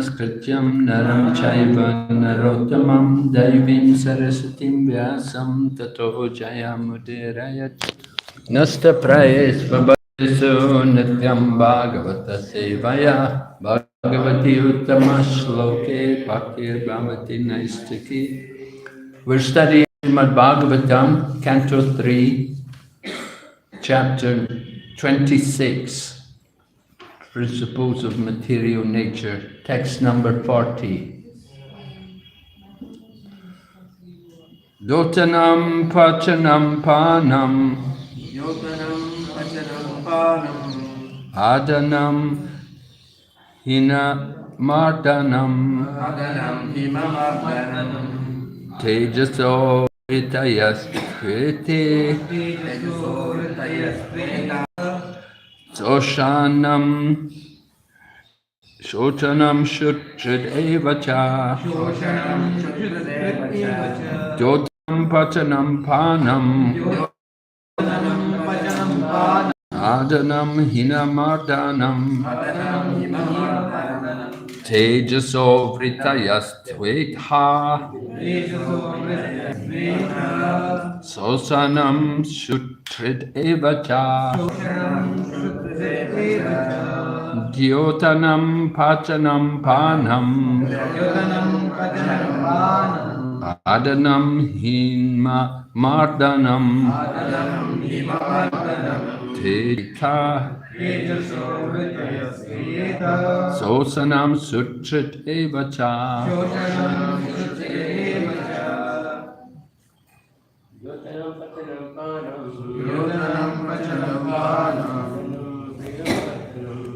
Namaskrityam naram chaiva narottamam Daivim sarasatim vyasam tato jayamudirayat Nasta prayes vabhatiso nityam bhagavata sevaya Bhagavati uttama shloke bhaktir bhavati naistaki. We're studying Srimad Bhagavatam, Canto 3, Chapter 26. Principles of Material Nature, text number 40. Dotanam pachanam panam Adanam hina mardanam Tejaso vitayas kriti Soshanam Shochanam Shutrid Evacha Dotam Pachanam Panam Adanam Hinamardanam Tejaso Vritayas Tvekha Sosanam Shutrid Evacha Dyotanam Pachanam Panam Adanam Hinma Mardanam Teka Sosanam Sutrit Evacha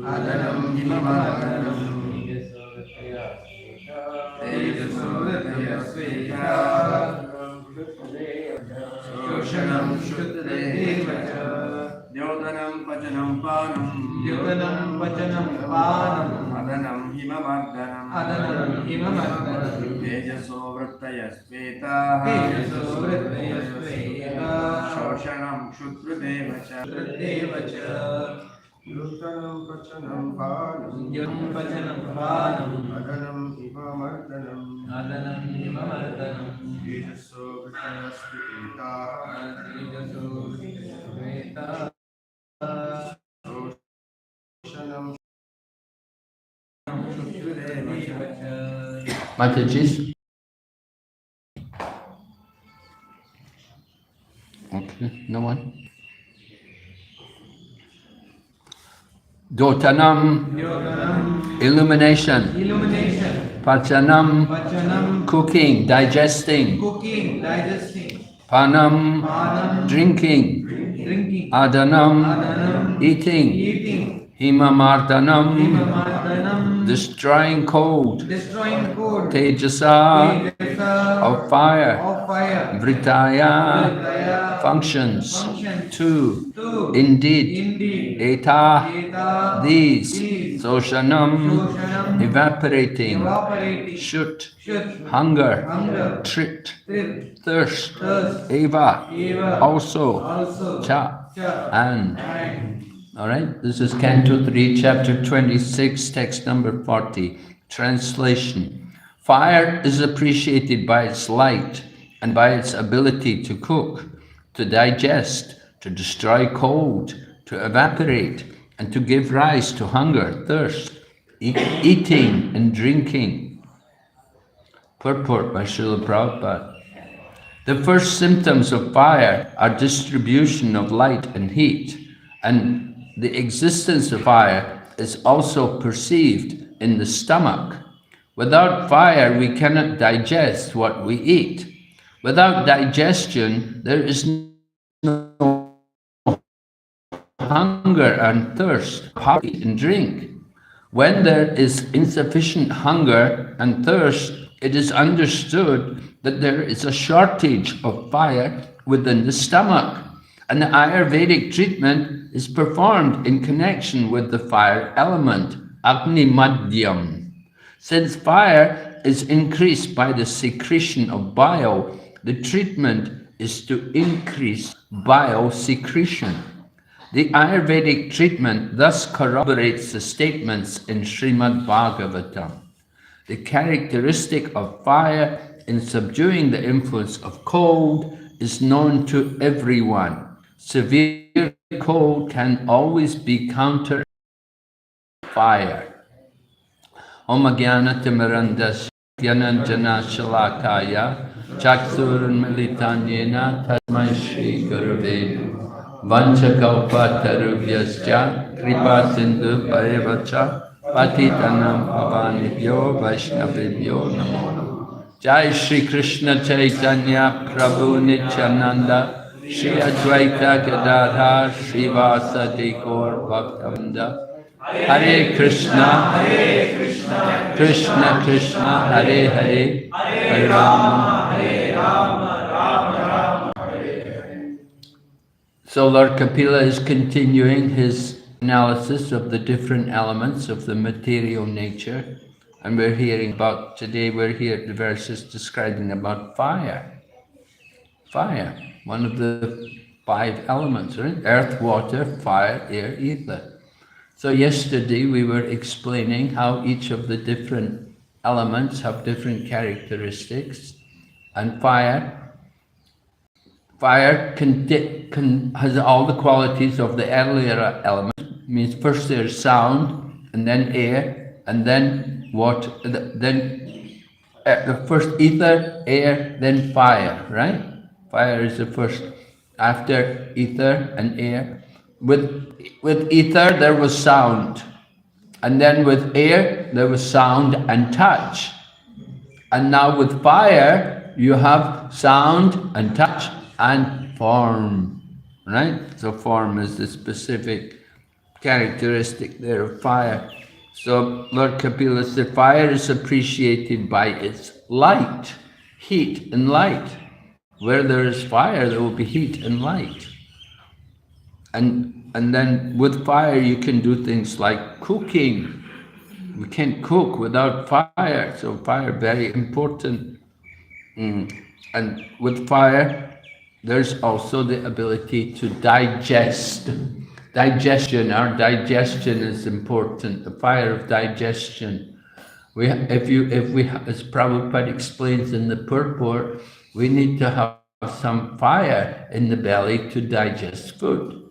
Adanam Himamadhanam Shoshanam Shruttadevacha Dyotanam Pachanam Panam Adanam Himamadhanam Tejaso Vrittayasveta Shoshanam Shruttadevacha Yutanam Pachanam Panam Adanam Himamadhanam Tejaso Vrittayasveta Shoshanam Mataji's. Okay, no one. Dotanam, illumination. Pachanam, cooking, digesting. Panam, drinking. Adanam, eating. Himamardanam, destroying cold. Tejasa, of fire. Vritaya, functions. Two, indeed. Eta, these. Soshanam, evaporating. Shut, hunger. Trit, thirst. Eva, also. Cha, and. All right, this is Canto 3, Chapter 26, text number 40. Translation. Fire is appreciated by its light and by its ability to cook, to digest, to destroy cold, to evaporate, and to give rise to hunger, thirst, eating and drinking. Purport by Srila Prabhupada. The first symptoms of fire are distribution of light and heat, and the existence of fire is also perceived in the stomach. Without fire, we cannot digest what we eat. Without digestion, there is no hunger and thirst, power to eat and drink. When there is insufficient hunger and thirst, it is understood that there is a shortage of fire within the stomach, and the Ayurvedic treatment is performed in connection with the fire element, Agni Madhyam. Since fire is increased by the secretion of bile, the treatment is to increase bile secretion. The Ayurvedic treatment thus corroborates the statements in Srimad Bhagavatam. The characteristic of fire in subduing the influence of cold is known to everyone. Severe cold can always be countered by fire. Om Jnana Timirandasya Gyananjana Shalakaya Chaksurun Militanyena Tasmai Shri Gurave Vanchakalpa Tarubhyascha Kripa Sindhu Bhayavacha Patitanam Pavanibhyo Vaishnavibhyo Namo. Jai Shri Krishna Chaitanya Prabhu Nityananda Shri Advaita Gadadhar Srivasa Gaur Bhaktavinda Hare Krishna, Krishna Krishna, Hare Hare, Hare Rama, Hare Rama, Hare Hare. So Lord Kapila is continuing his analysis of the different elements of the material nature, and we're hearing about, today we're here at the verses describing about fire. Fire, one of the 5 elements, right? Earth, water, fire, air, ether. So yesterday we were explaining how each of the different elements have different characteristics, and fire has all the qualities of the earlier element. It means first there's sound, and then air, and then water, then the first ether, air, then fire, right? Fire is the first, after ether and air. With ether there was sound, and then with air there was sound and touch, and now with fire you have sound and touch and form, right? So form is the specific characteristic there of fire. So Lord Kapila said fire is appreciated by its light, heat and light. Where there is fire there will be heat and light. And then with fire you can do things like cooking. We can't cook without fire, so fire very important. And with fire there's also the ability to digest. Digestion, our digestion is important, the fire of digestion. As Prabhupada explains in the purport, we need to have some fire in the belly to digest food.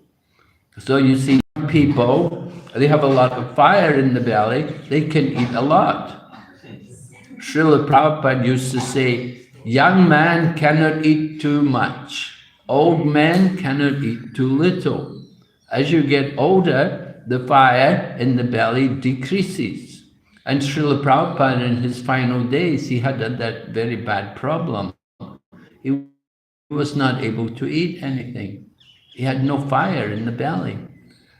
So you see people, they have a lot of fire in the belly, they can eat a lot. Srila Prabhupada used to say, young man cannot eat too much, old man cannot eat too little. As you get older, the fire in the belly decreases. And Srila Prabhupada in his final days, he had that very bad problem. He was not able to eat anything. He had no fire in the belly.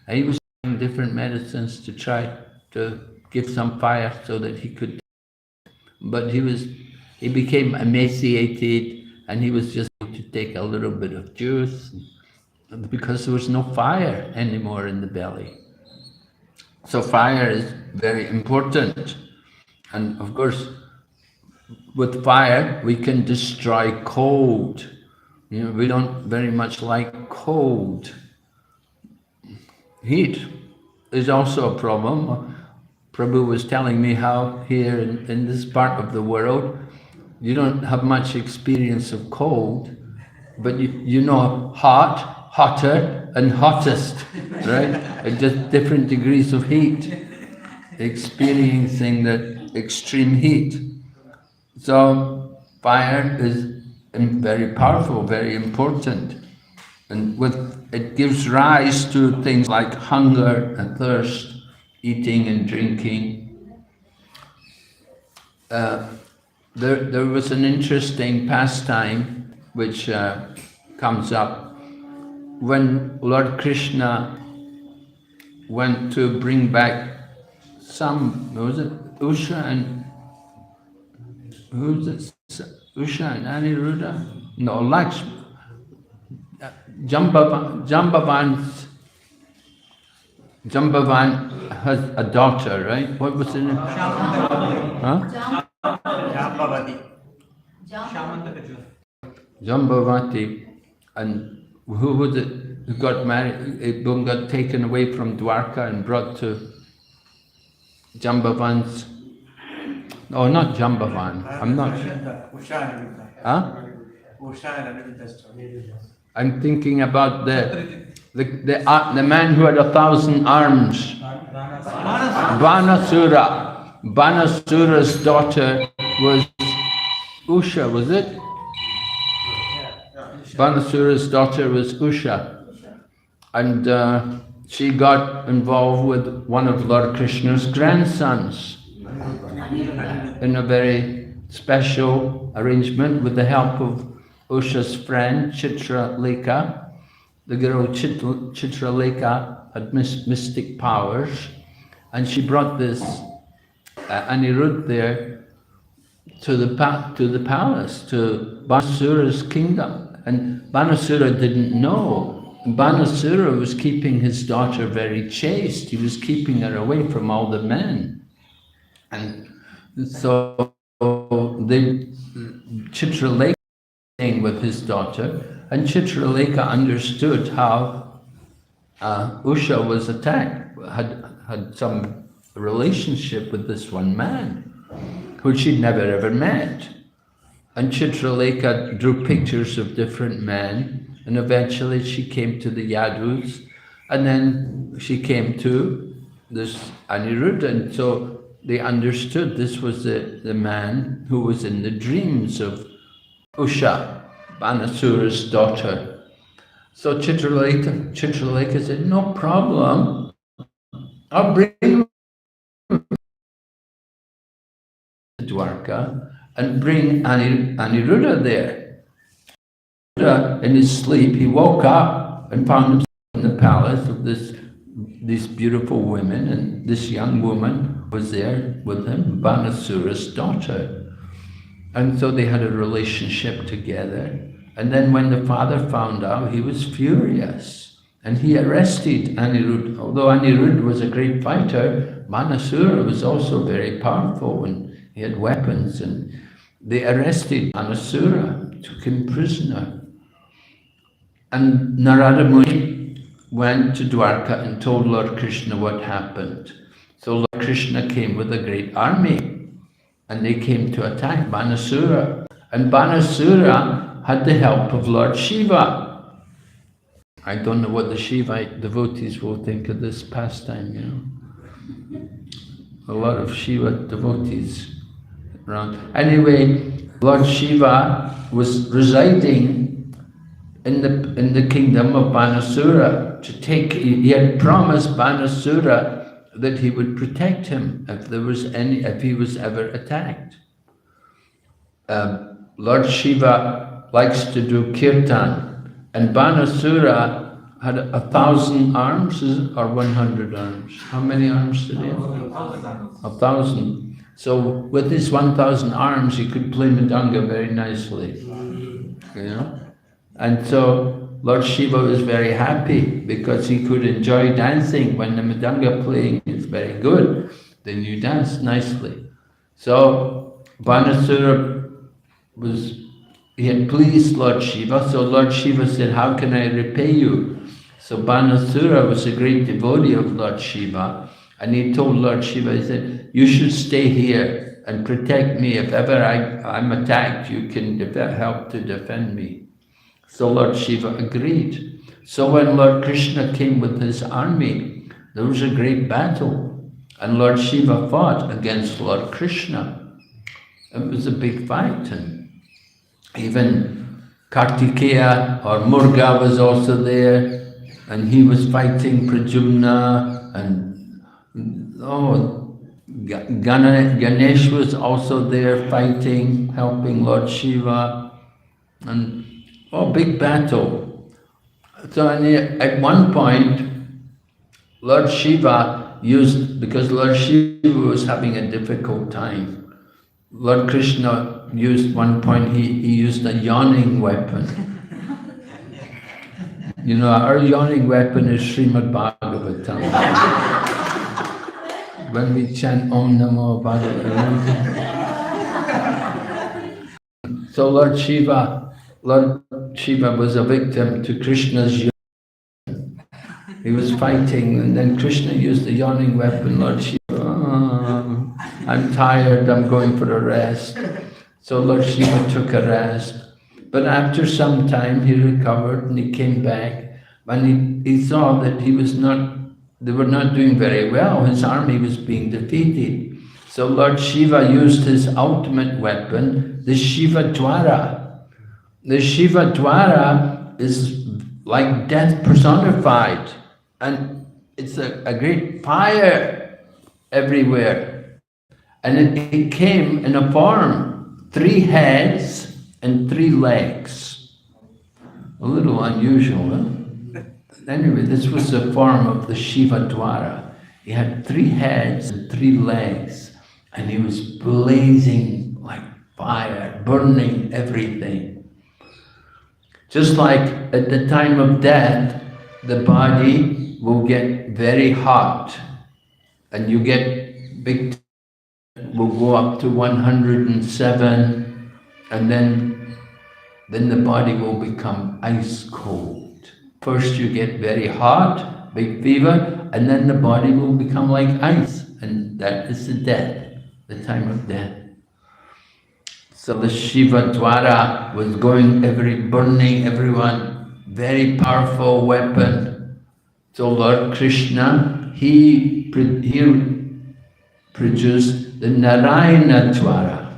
And he was taking different medicines to try to give some fire so that he could. But he became emaciated, and he was just able to take a little bit of juice because there was no fire anymore in the belly. So fire is very important. And of course, with fire, we can destroy cold. You know, we don't very much like cold. Heat is also a problem. Prabhu was telling me how here in this part of the world, you don't have much experience of cold, but you know hot, hotter, and hottest, right? At just different degrees of heat, experiencing the extreme heat. So fire is very powerful, very important. And it gives rise to things like hunger and thirst, eating and drinking. There was an interesting pastime which comes up when Lord Krishna went to bring back Usha and Aniruddha? No, Lakshmi. Jambavan has a daughter, right? What was her name? Huh? Jambavati. And who was it who got married? Boom got taken away from Dwarka and brought to Jambavan's Oh, not Jambavan. I'm not. Huh? I'm thinking about the man who had 1,000 arms. Banasura. Banasura's daughter was Usha, was it? Banasura's daughter was Usha. And she got involved with one of Lord Krishna's grandsons in a very special arrangement with the help of Usha's friend Chitralekha. The girl Chitralekha had mystic powers, and she brought this Anirudh there to the palace, to Banasura's kingdom. And Banasura didn't know. Banasura was keeping his daughter very chaste. He was keeping her away from all the men. And so Chitralekha was staying with his daughter, and Chitralekha understood how Usha was attacked, had some relationship with this one man, who she'd never ever met. And Chitralekha drew pictures of different men, and eventually she came to the Yadus, and then she came to this Aniruddha, and so they understood this was the man who was in the dreams of Usha, Banasura's daughter. So Chitralekha said, no problem, I'll bring him to Dwarka and bring Aniruddha there. In his sleep, he woke up and found himself in the palace of these beautiful women, and this young woman was there with him, Banasura's daughter. And so they had a relationship together. And then when the father found out, he was furious. And he arrested Aniruddha. Although Aniruddha was a great fighter, Banasura was also very powerful, and he had weapons. And they arrested Banasura, took him prisoner. And Narada Muni went to Dwarka and told Lord Krishna what happened. So Lord Krishna came with a great army, and they came to attack Banasura. And Banasura had the help of Lord Shiva. I don't know what the Shivite devotees will think of this pastime, you know. A lot of Shiva devotees around. Anyway, Lord Shiva was residing in the kingdom of Banasura to take. He had promised Banasura that he would protect him if he was ever attacked. Lord Shiva likes to do kirtan, and Banasura had 1,000 arms or 100 arms. How many arms did he have? 1,000. So with his 1,000 arms, he could play mridanga very nicely, you know. And so Lord Shiva was very happy because he could enjoy dancing. When the mridanga playing is very good, then you dance nicely. So Banasura he had pleased Lord Shiva, so Lord Shiva said, how can I repay you? So Banasura was a great devotee of Lord Shiva, and he told Lord Shiva, he said, you should stay here and protect me. If ever I'm attacked, you can help to defend me. So Lord Shiva agreed. So when Lord Krishna came with his army, there was a great battle, and Lord Shiva fought against Lord Krishna. It was a big fight, and even Kartikeya or Murga was also there, and he was fighting Pradyumna, and Ganesh was also there fighting, helping Lord Shiva, and big battle. So at one point, Lord Shiva because Lord Shiva was having a difficult time, Lord Krishna used one point, he used a yawning weapon. You know, our yawning weapon is Srimad Bhagavatam. When we chant Om Namo Bhagavatam. So Lord Shiva was a victim to Krishna's yawning. He was fighting, and then Krishna used the yawning weapon. Lord Shiva I'm tired, I'm going for a rest. So Lord Shiva took a rest. But after some time he recovered and he came back, and he saw that they were not doing very well. His army was being defeated. So Lord Shiva used his ultimate weapon, the Shiva Dwara. The Shiva Dwara is like death personified, and it's a great fire everywhere. And it came in a form, 3 heads and 3 legs. A little unusual, huh? Anyway, this was the form of the Shiva Dwara. He had 3 heads and 3 legs, and he was blazing like fire, burning everything. Just like at the time of death, the body will get very hot, and you get big, will go up to 107, and then the body will become ice cold. First you get very hot, big fever, and then the body will become like ice, and that is the death, the time of death. So the Shiva Dwara was burning everyone, very powerful weapon. So Lord Krishna, he produced the Narayana Dwara,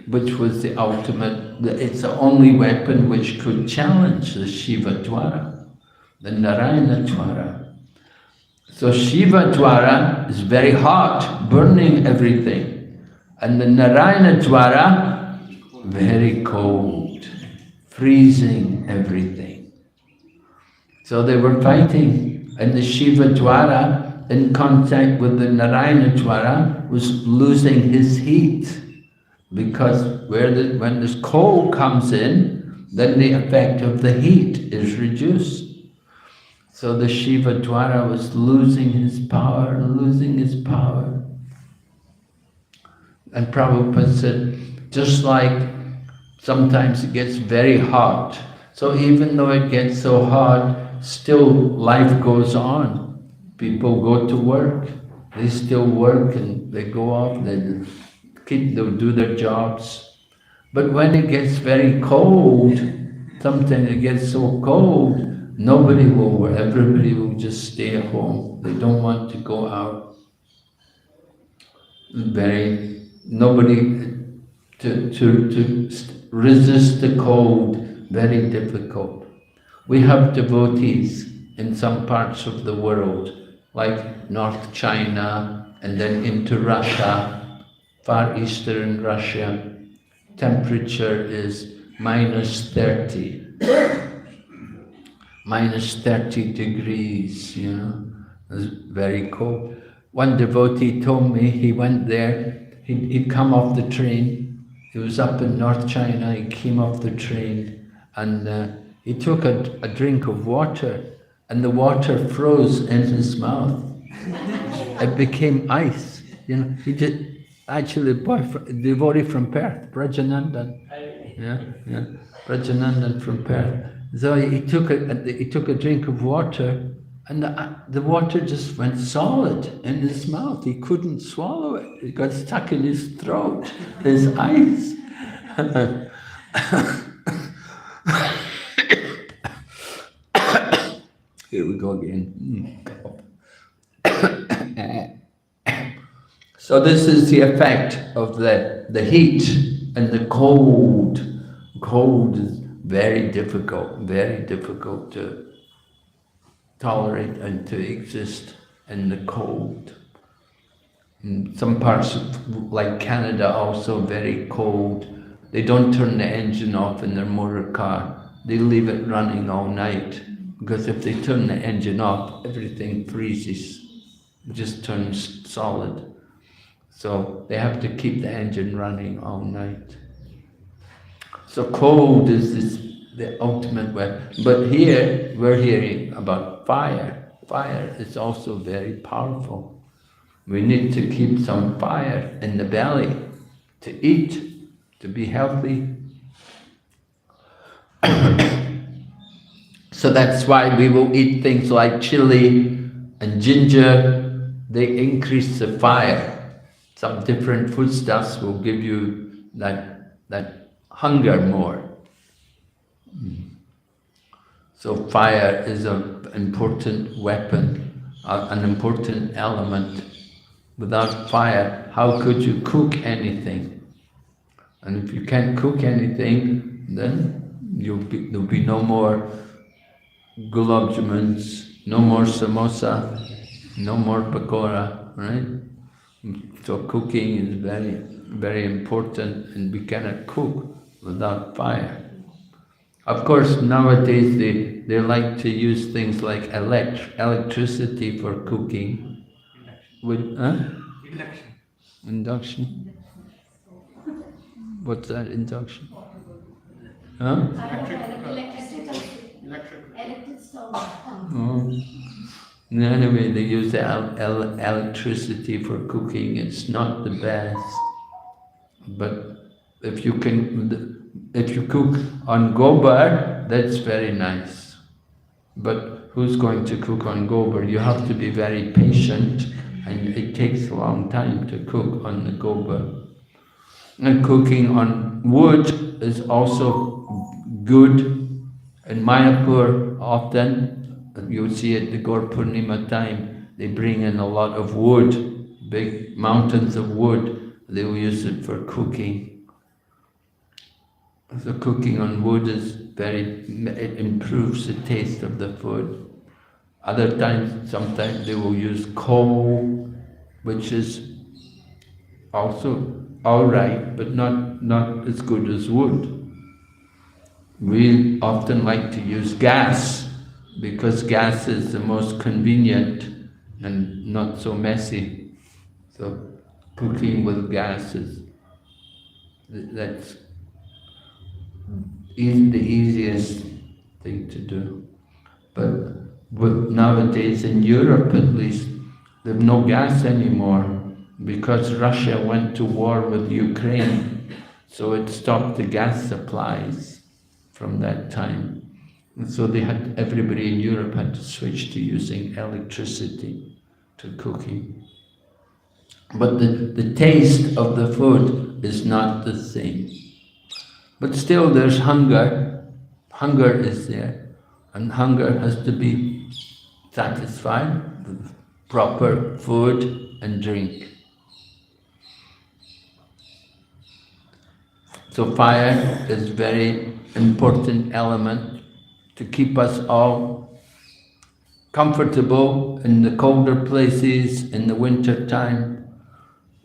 which was the ultimate, it's the only weapon which could challenge the Shiva Dwara, the Narayana Dwara. So Shiva Dwara is very hot, burning everything. And the Narayana Dwara, very cold, freezing everything. So they were fighting, and the Shiva Dwara, in contact with the Narayana Dwara, was losing his heat. Because when this cold comes in, then the effect of the heat is reduced. So the Shiva Dwara was losing his power, losing his power. And Prabhupada said, just like sometimes it gets very hot, so even though it gets so hot, still life goes on. People go to work, they still work and they go off, they'll do their jobs. But when it gets very cold, sometimes it gets so cold, everybody will just stay at home. They don't want to go out. Nobody to resist the cold, very difficult. We have devotees in some parts of the world, like North China and then into Russia, Far Eastern Russia, temperature is -30. -30 degrees, it's very cold. One devotee told me he went there, he'd come off the train, he was up in North China, he came off the train, and he took a drink of water, and the water froze in his mouth. It became ice, he did. Actually, a devotee from Perth, Brajanandan. Yeah, Brajanandan from Perth. So he took a drink of water, and the water just went solid in his mouth. He couldn't swallow it. It got stuck in his throat, his eyes. Here we go again. So this is the effect of the heat and the cold. Cold is very difficult to tolerate and to exist in the cold. In some parts of, like Canada, also very cold. They don't turn the engine off in their motor car. They leave it running all night, because if they turn the engine off, everything freezes. It just turns solid. So they have to keep the engine running all night. So cold is the ultimate weapon. But here we're hearing about fire. Fire is also very powerful. We need to keep some fire in the belly to eat, to be healthy. So that's why we will eat things like chili and ginger. They increase the fire. some different foodstuffs will give you that hunger more. So fire is an important weapon, an important element. Without fire, how could you cook anything? And if you can't cook anything, then there'll be no more gulab jamuns, no more samosa, no more pakora, right? So cooking is very, very important, and we cannot cook without fire. Of course, nowadays they like to use things like electricity for cooking. Induction? What's that, induction? Electric stove. Oh. Anyway, they use the electricity for cooking. It's not the best. But if you cook on gobar, that's very nice. But who's going to cook on gobar? You have to be very patient, and it takes a long time to cook on the gobar. And cooking on wood is also good. In Mayapur, often, you'll see at the Gaur Purnima time, they bring in a lot of wood, big mountains of wood. They will use it for cooking. So cooking on wood it improves the taste of the food. Other times, sometimes they will use coal, which is also all right, but not as good as wood. We often like to use gas, because gas is the most convenient and not so messy. So cooking with gas that's the easiest thing to do. But nowadays in Europe at least, there's no gas anymore because Russia went to war with Ukraine, so it stopped the gas supplies from that time. And so everybody in Europe had to switch to using electricity to cooking. But the taste of the food is not the same. But still there's hunger. Hunger is there. And hunger has to be satisfied with proper food and drink. So fire is a very important element to keep us all comfortable in the colder places in the winter time,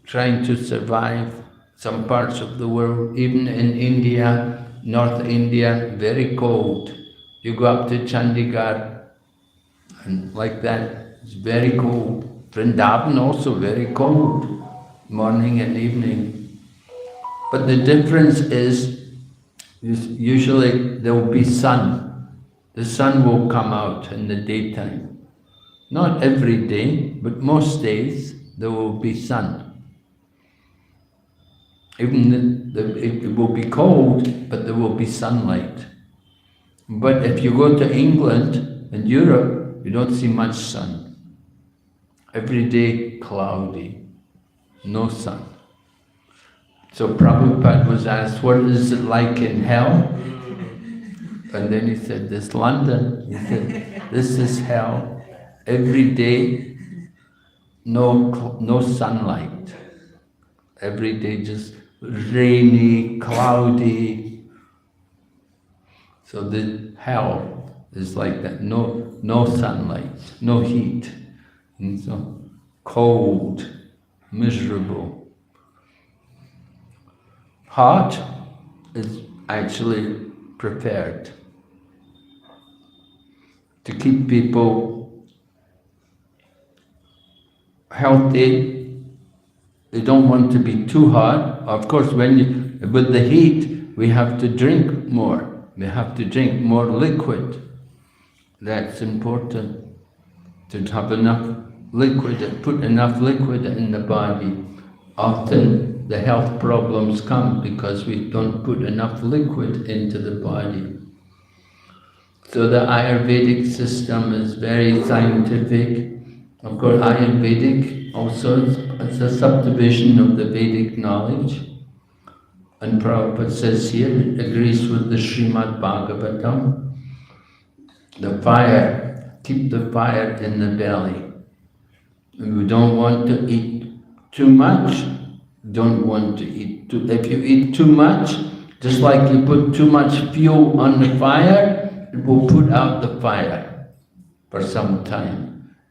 trying to survive. Some parts of the world, even in India, North India, very cold. You go up to Chandigarh, and like that, it's very cold. Vrindavan also very cold, morning and evening. But the difference is, usually there will be sun. The sun will come out in the daytime. Not every day, but most days there will be sun. Even it will be cold, but there will be sunlight. But if you go to England and Europe, you don't see much sun. Every day cloudy, no sun. So Prabhupada was asked, what is it like in hell? And then he said, this London. He said, this is hell. Every day, no sunlight. Every day just rainy, cloudy. So the hell is like that. No sunlight, no heat. And so cold, miserable. Hot is actually prepared to keep people healthy. They don't want to be too hot. Of course, with the heat, we have to drink more. We have to drink more liquid. That's important, to have enough liquid and put enough liquid in the body. Often the health problems come because we don't put enough liquid into the body. So the Ayurvedic system is very scientific, Of course, Ayurvedic also is a subdivision of the Vedic knowledge. And Prabhupada says here, it agrees with the Srimad Bhagavatam, the fire, keep the fire in the belly. And we don't want to eat too much, don't want to eat too, if you eat too much, just like you put too much fuel on the fire, it will put out the fire for some time.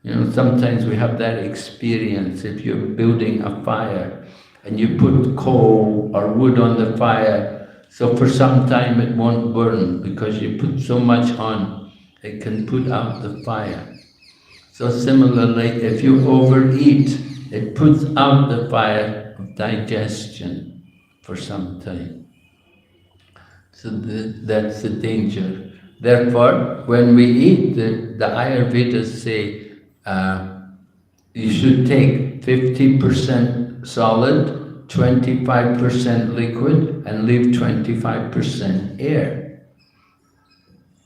You know, sometimes we have that experience. If you're building a fire and you put coal or wood on the fire, so for some time it won't burn because you put so much on, it can put out the fire. So similarly, if you overeat, it puts out the fire of digestion for some time. So that's the danger. Therefore, when we eat, the Ayurvedas say you should take 50% solid, 25% liquid, and leave 25% air.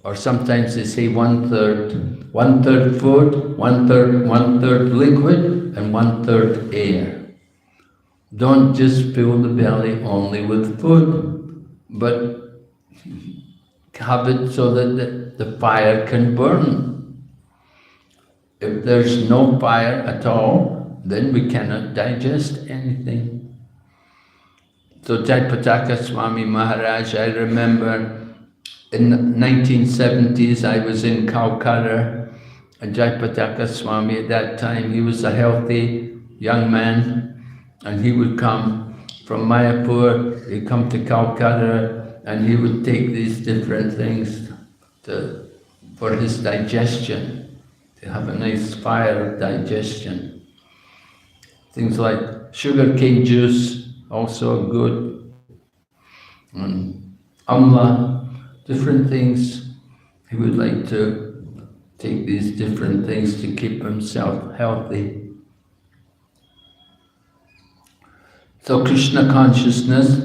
Or sometimes they say one-third food, one-third liquid, and one-third air. Don't just fill the belly only with food, but have it so that the fire can burn. If there's no fire at all, then we cannot digest anything. So Jayapataka Swami Maharaj, I remember in the 1970s I was in Calcutta, and Jayapataka Swami at that time, he was a healthy young man, and he would come from Mayapur, he'd come to Calcutta, and he would take these different things for his digestion, to have a nice fire of digestion. Things like sugarcane juice, also good, and amla, different things. He would like to take these different things to keep himself healthy. So Krishna consciousness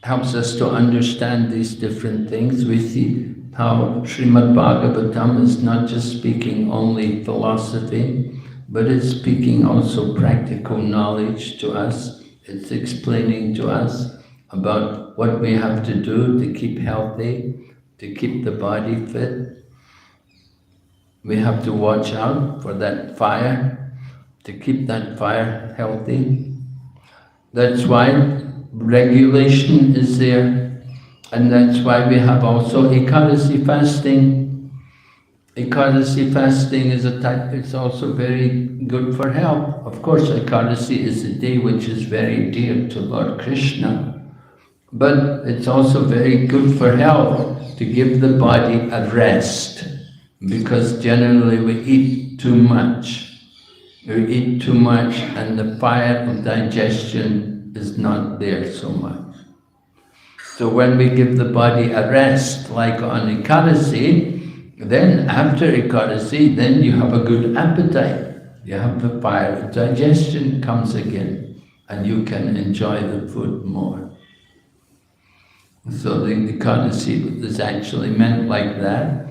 helps us to understand these different things. We see how Srimad Bhagavatam is not just speaking only philosophy, but it's speaking also practical knowledge to us. It's explaining to us about what we have to do to keep healthy, to keep the body fit. We have to watch out for that fire, to keep that fire healthy. That's why regulation is there, and that's why we have also Ekadasi fasting. Ekadasi fasting is a type, it's also very good for health. Of course, Ekadasi is a day which is very dear to Lord Krishna, but it's also very good for health, to give the body a rest, because generally we eat too much. We eat too much and the fire of digestion is not there so much. So when we give the body a rest, like on Ekadasi, then after Ekadasi, then you have a good appetite. You have the fire of digestion comes again, and you can enjoy the food more. So the Ekadasi is actually meant like that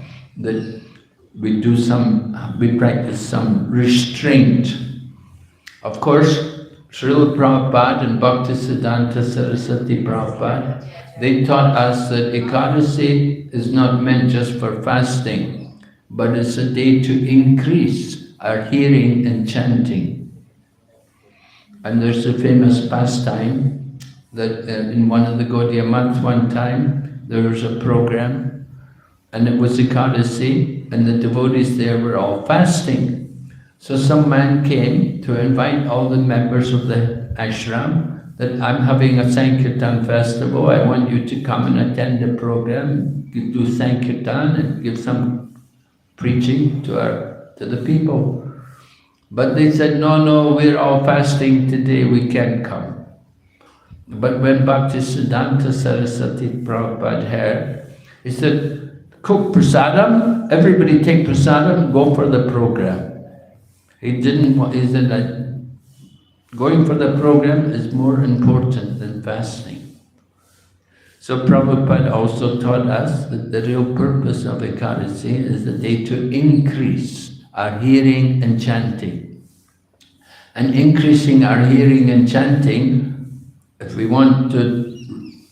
we practice some restraint. Of course, Srila Prabhupada and Bhaktisiddhanta Saraswati Prabhupada, they taught us that Ekadasi is not meant just for fasting, but it's a day to increase our hearing and chanting. And there's a famous pastime that in one of the Gaudiya months one time, there was a program, and it was Ekadasi, and the devotees there were all fasting. So some man came to invite all the members of the ashram that I'm having a Sankirtan festival, I want you to come and attend the program, do Sankirtan and give some preaching to the people. But they said, no, we're all fasting today, we can't come. But when Bhaktisiddhanta Saraswati Prabhupada heard, he said, cook prasadam, everybody take prasadam, go for the program. He said that going for the program is more important than fasting. So Prabhupada also taught us that the real purpose of Ekadasi is the day to increase our hearing and chanting. And increasing our hearing and chanting, if we want to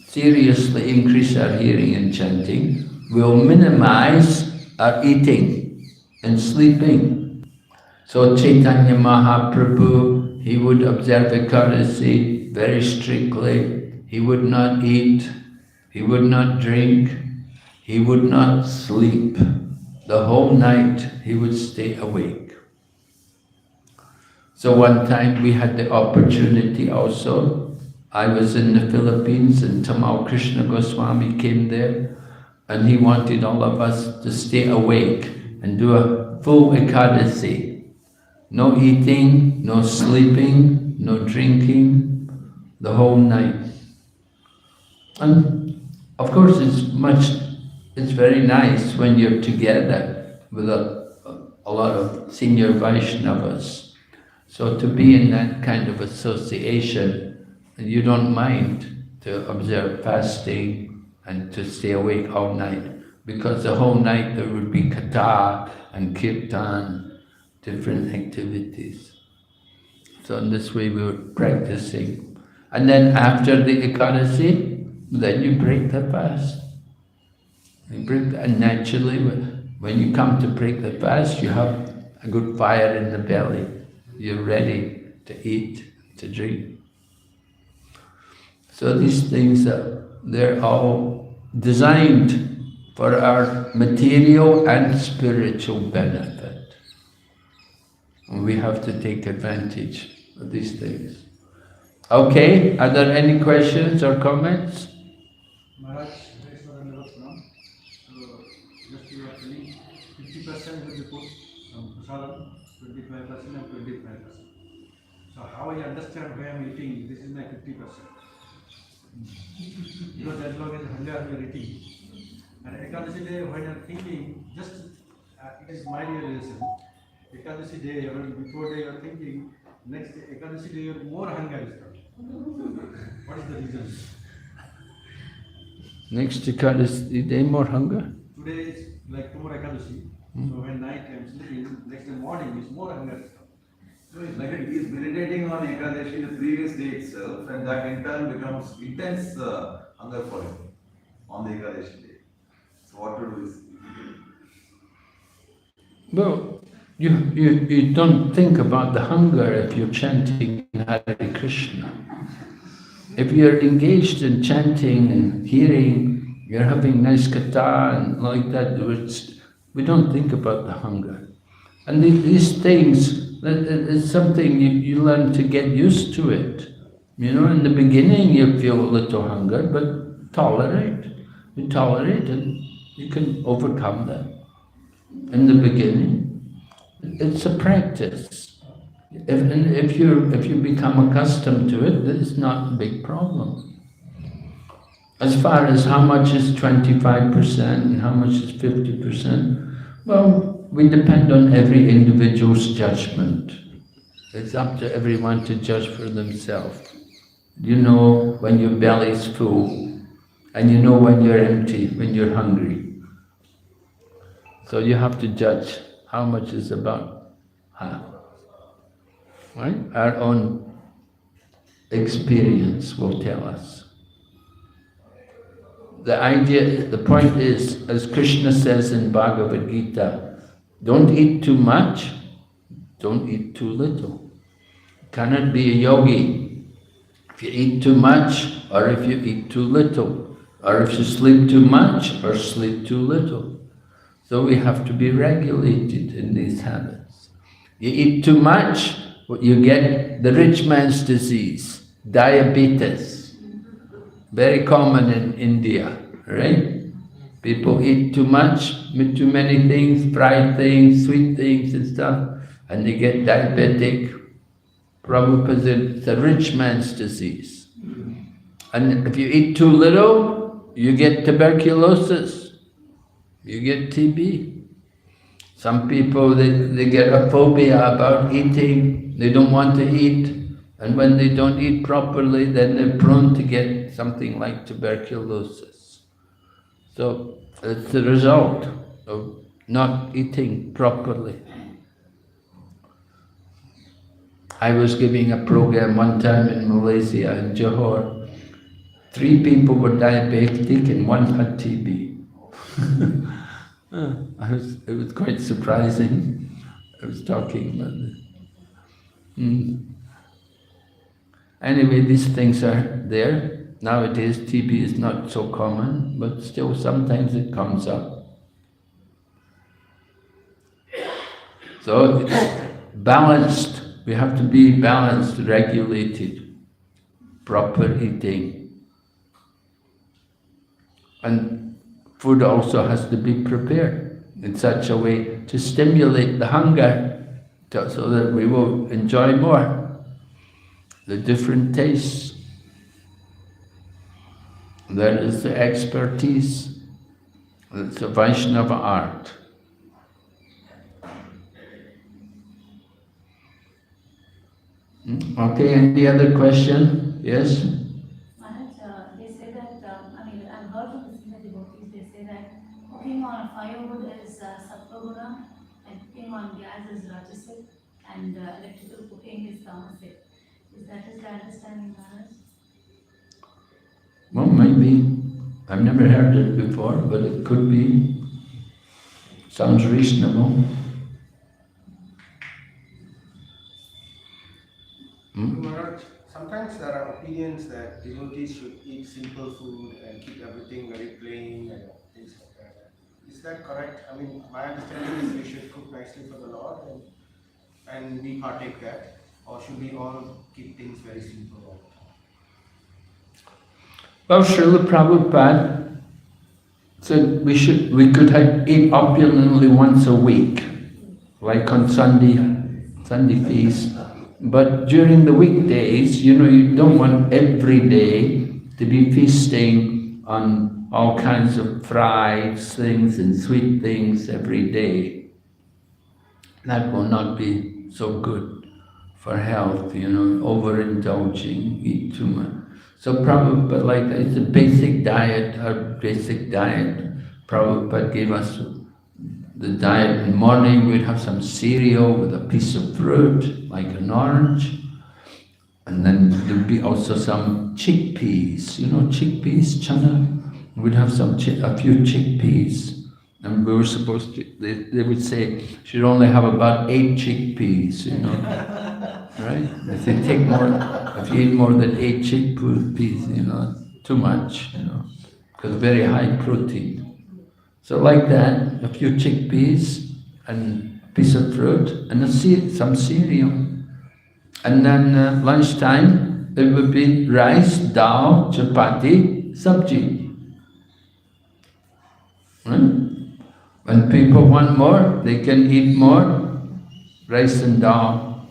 seriously increase our hearing and chanting, we'll minimize our eating and sleeping. So Chaitanya Mahaprabhu, he would observe Ekadasi very strictly. He would not eat, he would not drink, he would not sleep. The whole night he would stay awake. So one time we had the opportunity also. I was in the Philippines and Tamal Krishna Goswami came there and he wanted all of us to stay awake and do a full Ekadasi. No eating, no sleeping, no drinking, the whole night. And of course it's very nice when you're together with a lot of senior Vaishnavas. So to be in that kind of association, you don't mind to observe fasting and to stay awake all night, because the whole night there would be katha and kirtan, different activities. So in this way we were practicing. And then after the Ekadasi, then you break the fast. And naturally, when you come to break the fast, you have a good fire in the belly. You're ready to eat, to drink. So these things, they're all designed for our material and spiritual benefit. And we have to take advantage of these things. Okay, are there any questions or comments? Maharaj, there is another now. So, just you are telling 50% will be put prasadam, 25% and 25%. So, how I understand why I am eating, this is my 50%. Because as long as hunger we are eating. And Ekadasi day, when I am thinking, just it is my realization. Ekadasi day, before day you are thinking, next Ekadasi day you are more hunger is coming. What is the reason? Next Ekadasi day, more hunger? Today is like tomorrow Ekadasi. So when night I am sleeping, next day morning is more hunger is coming. So it's like he is meditating on Ekadashi the previous day itself, and that in turn becomes intense hunger for him on the Ekadashi day. So what to do is... Well, you don't think about the hunger if you're chanting Hare Krishna. If you're engaged in chanting and hearing, you're having nice katha and like that, we don't think about the hunger. And these things, it's something you learn to get used to it. You know, in the beginning you feel a little hunger, but tolerate. You tolerate and you can overcome that. In the beginning, it's a practice. If you become accustomed to it, it's not a big problem. As far as how much is 25% and how much is 50%, well, we depend on every individual's judgment. It's up to everyone to judge for themselves. You know when your belly's full, and you know when you're empty, when you're hungry. So you have to judge how much is about half. Right? Our own experience will tell us. The point is, as Krishna says in Bhagavad Gita, don't eat too much, don't eat too little. You cannot be a yogi if you eat too much or if you eat too little, or if you sleep too much or sleep too little. So we have to be regulated in these habits. You eat too much, you get the rich man's disease, diabetes. Very common in India, right? People eat too much, too many things, fried things, sweet things and stuff, and they get diabetic. Prabhupada said it's a rich man's disease. And if you eat too little, you get tuberculosis, you get TB. Some people, they get a phobia about eating, they don't want to eat, and when they don't eat properly, then they're prone to get something like tuberculosis. So it's the result of not eating properly. I was giving a program one time in Malaysia, in Johor. 3 people were diabetic and 1 had TB. It was quite surprising. I was talking about this. Anyway, these things are there. Nowadays, TB is not so common, but still sometimes it comes up. So it's balanced. We have to be balanced, regulated, proper eating. And food also has to be prepared in such a way to stimulate the hunger so that we will enjoy more the different tastes. That is the expertise. It's a Vaishnava art. Okay, any other question? Yes? Maharaj, they say that, I've heard from the senior devotees, they say that cooking on firewood is sattva guna, and cooking on gas is rajasic, and electrical cooking is tamasic. Is that his understanding, Maharaj? Well, maybe. I've never heard it before, but it could be. Sounds reasonable. Maharaj, sometimes there are opinions that devotees should eat simple food and keep everything very plain and things like that. Is that correct? I mean, my understanding is we should cook nicely for the Lord and we partake that, or should we all keep things very simple all the time? Well, Srila Prabhupada said we could eat opulently once a week, like on Sunday feast. But during the weekdays, you don't want every day to be feasting on all kinds of fried things and sweet things every day. That will not be so good for health, overindulging, eat too much. So Prabhupada, it's a basic diet, Prabhupada gave us the diet. In the morning we'd have some cereal with a piece of fruit, like an orange. And then there'd be also some chickpeas, chickpeas, chana. We'd have a few chickpeas. And we were supposed to, they would say, you should only have about 8 chickpeas, right? If they take more, if you eat more than 8 chickpeas, too much, because very high protein. So like that, a few chickpeas and a piece of fruit and some cereal. And then lunchtime, it would be rice, dal, chapati, sabji. Right? When people want more, they can eat more rice and dal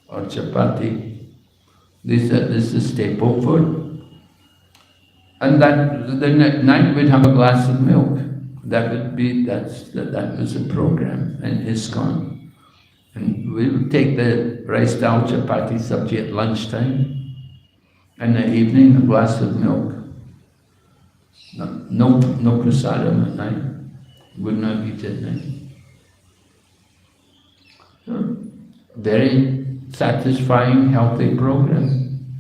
or chapati. This is staple food. And the night we'd have a glass of milk. That was the program in ISKCON. And we would take the rice, dal, chapati, sabji at lunchtime, and in the evening a glass of milk. No prasadam at night. Would not eat at night. So, very satisfying, healthy program.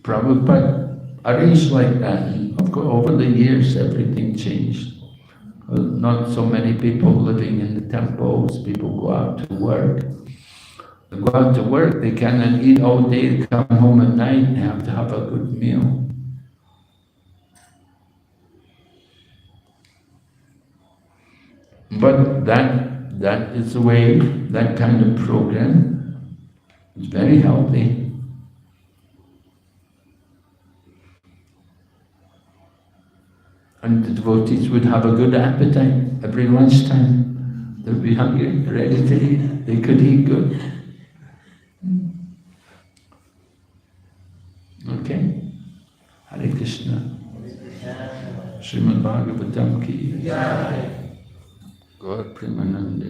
Prabhupada arranged like that. And of course, over the years, everything changed. Not so many people living in the temples. People go out to work. They go out to work, they cannot eat all day, they come home at night and have to have a good meal. But that is the way, that kind of program is very healthy. And the devotees would have a good appetite every lunchtime. They'd be hungry, ready to eat. They could eat good. Okay? Hare Krishna. Srimad Bhagavatam ki. Gaur Premanande.